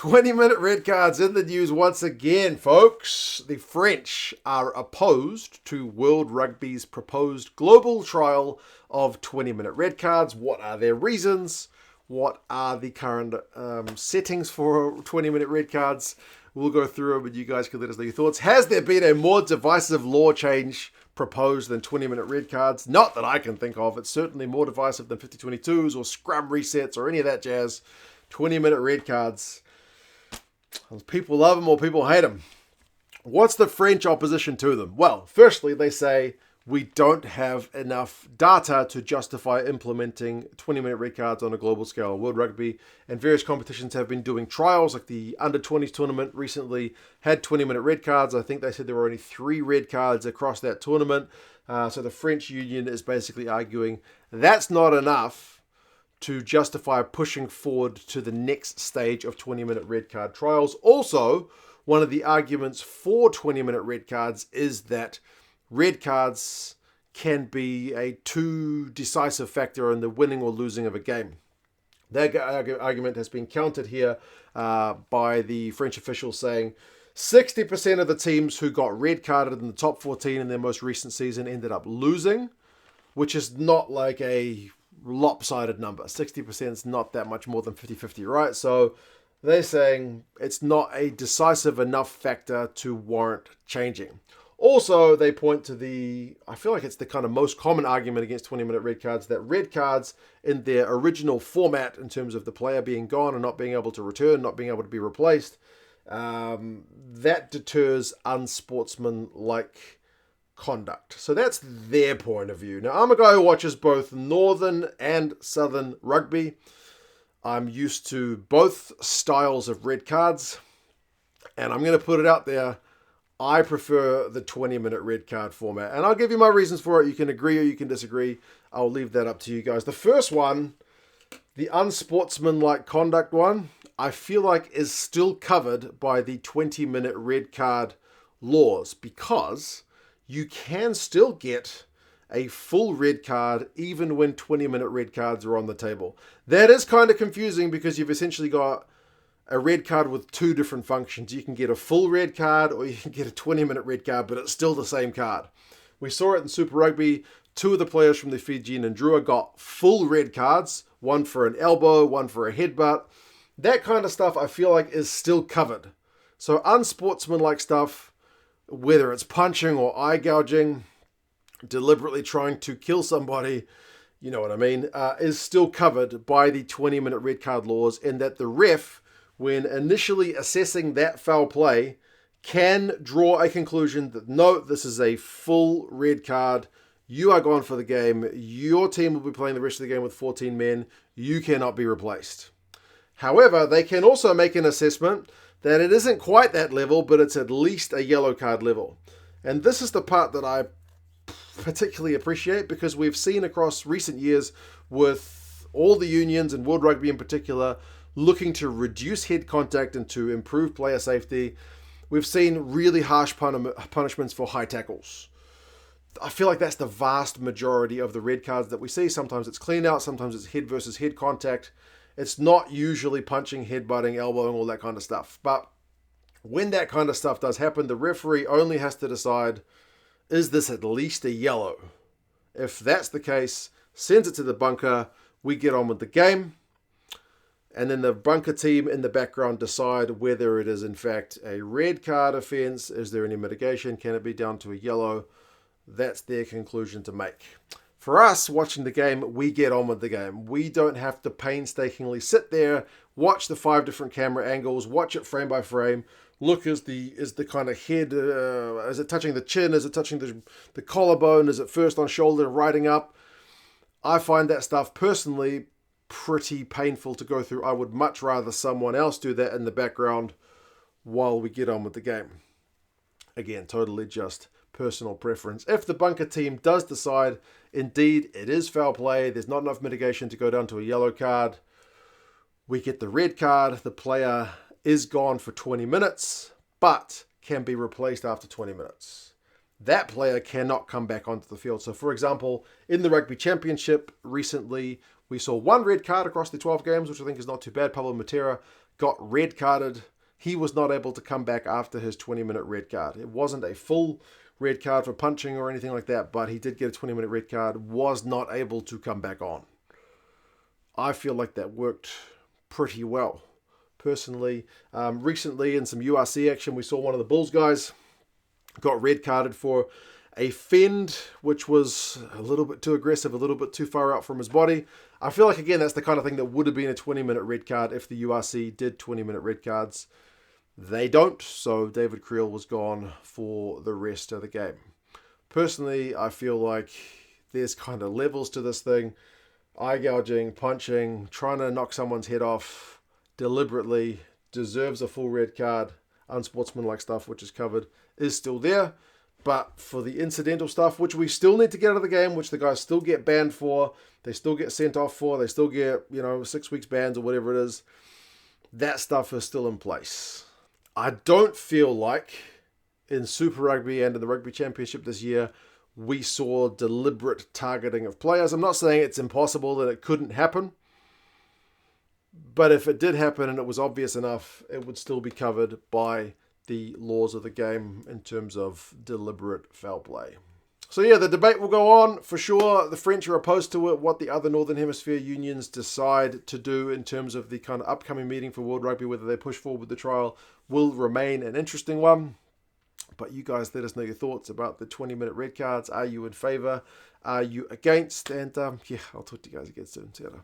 20-minute red cards in the news once again, folks. The French are opposed to World Rugby's proposed global trial of 20-minute red cards. What are their reasons? What are the current settings for 20-minute red cards? We'll go through them and you guys can let us know your thoughts. Has there been a more divisive law change proposed than 20-minute red cards? Not that I can think of. It's certainly more divisive than 50-22s or scrum resets or any of that jazz. 20-minute red cards. People love them or people hate them. What's the French opposition to them? Well, firstly, they say we don't have enough data to justify implementing 20-minute red cards on a global scale. World Rugby and various competitions have been doing trials, like the under-20s tournament recently had 20-minute red cards. I think they said there were only 3 red cards across that tournament. So the French Union is basically arguing that's not enough to justify pushing forward to the next stage of 20-minute red card trials. Also, one of the arguments for 20-minute red cards is that red cards can be a too decisive factor in the winning or losing of a game. That argument has been countered here by the French officials saying 60% of the teams who got red carded in the top 14 in their most recent season ended up losing, which is not like a lopsided number. 60% is not that much more than 50-50, right? So they're saying it's not a decisive enough factor to warrant changing. Also, they point to I feel like it's the kind of most common argument against 20-minute red cards, that red cards in their original format, in terms of the player being gone and not being able to return, not being able to be replaced, that deters unsportsmanlike conduct. So that's their point of view. Now, I'm a guy who watches both Northern and Southern rugby. I'm used to both styles of red cards, and I'm going to put it out there. I prefer the 20-minute red card format, and I'll give you my reasons for it. You can agree or you can disagree. I'll leave that up to you guys. The first one, the unsportsmanlike conduct one, I feel like is still covered by the 20-minute red card laws, because you can still get a full red card even when 20-minute red cards are on the table. That is kind of confusing because you've essentially got a red card with 2 different functions. You can get a full red card or you can get a 20-minute red card, but it's still the same card. We saw it in Super Rugby. 2 of the players from the Fijian and Drua got full red cards, one for an elbow, one for a headbutt. That kind of stuff I feel like is still covered. So unsportsmanlike stuff, whether it's punching or eye gouging, deliberately trying to kill somebody, you know what I mean, is still covered by the 20-minute red card laws, in that the ref, when initially assessing that foul play, can draw a conclusion that, no, this is a full red card. You are gone for the game. Your team will be playing the rest of the game with 14 men. You cannot be replaced. However, they can also make an assessment that it isn't quite that level, but it's at least a yellow card level. And this is the part that I particularly appreciate, because we've seen across recent years with all the unions and World Rugby in particular looking to reduce head contact and to improve player safety, we've seen really harsh punishments for high tackles. I feel like that's the vast majority of the red cards that we see. Sometimes it's clean out, sometimes it's head versus head contact. It's not usually punching, headbutting, elbowing, all that kind of stuff. But when that kind of stuff does happen, the referee only has to decide, is this at least a yellow? If that's the case, sends it to the bunker, we get on with the game. And then the bunker team in the background decide whether it is in fact a red card offence. Is there any mitigation? Can it be down to a yellow? That's their conclusion to make. For us, watching the game, we get on with the game. We don't have to painstakingly sit there, watch the 5 different camera angles, watch it frame by frame, look, is the kind of head, is it touching the chin? Is it touching the collarbone? Is it first on shoulder, riding up? I find that stuff personally pretty painful to go through. I would much rather someone else do that in the background while we get on with the game. Again, totally just personal preference. If the bunker team does decide, indeed, it is foul play, there's not enough mitigation to go down to a yellow card, we get the red card. The player is gone for 20 minutes, but can be replaced after 20 minutes. That player cannot come back onto the field. So, for example, in the Rugby Championship recently, we saw 1 red card across the 12 games, which I think is not too bad. Pablo Matera got red carded. He was not able to come back after his 20-minute red card. It wasn't a full red card for punching or anything like that, but he did get a 20-minute red card, was not able to come back on. I feel like that worked pretty well. Personally, recently in some URC action, we saw one of the Bulls guys got red carded for a fend, which was a little bit too aggressive, a little bit too far out from his body. I feel like, again, that's the kind of thing that would have been a 20-minute red card if the URC did 20-minute red cards. They don't, so David Creel was gone for the rest of the game. Personally, I feel like there's kind of levels to this thing. Eye gouging, punching, trying to knock someone's head off deliberately deserves a full red card. Unsportsmanlike stuff, which is covered, is still there. But for the incidental stuff, which we still need to get out of the game, which the guys still get banned for, they still get sent off for, they still get, 6 weeks bans or whatever it is, that stuff is still in place. I don't feel like in Super Rugby and in the Rugby Championship this year, we saw deliberate targeting of players. I'm not saying it's impossible that it couldn't happen, but if it did happen and it was obvious enough, it would still be covered by the laws of the game in terms of deliberate foul play. So yeah, the debate will go on for sure. The French are opposed to it. What the other Northern Hemisphere unions decide to do in terms of the kind of upcoming meeting for World Rugby, whether they push forward with the trial, will remain an interesting one. But you guys let us know your thoughts about the 20-minute red cards. Are you in favour? Are you against? And I'll talk to you guys again soon. See you later.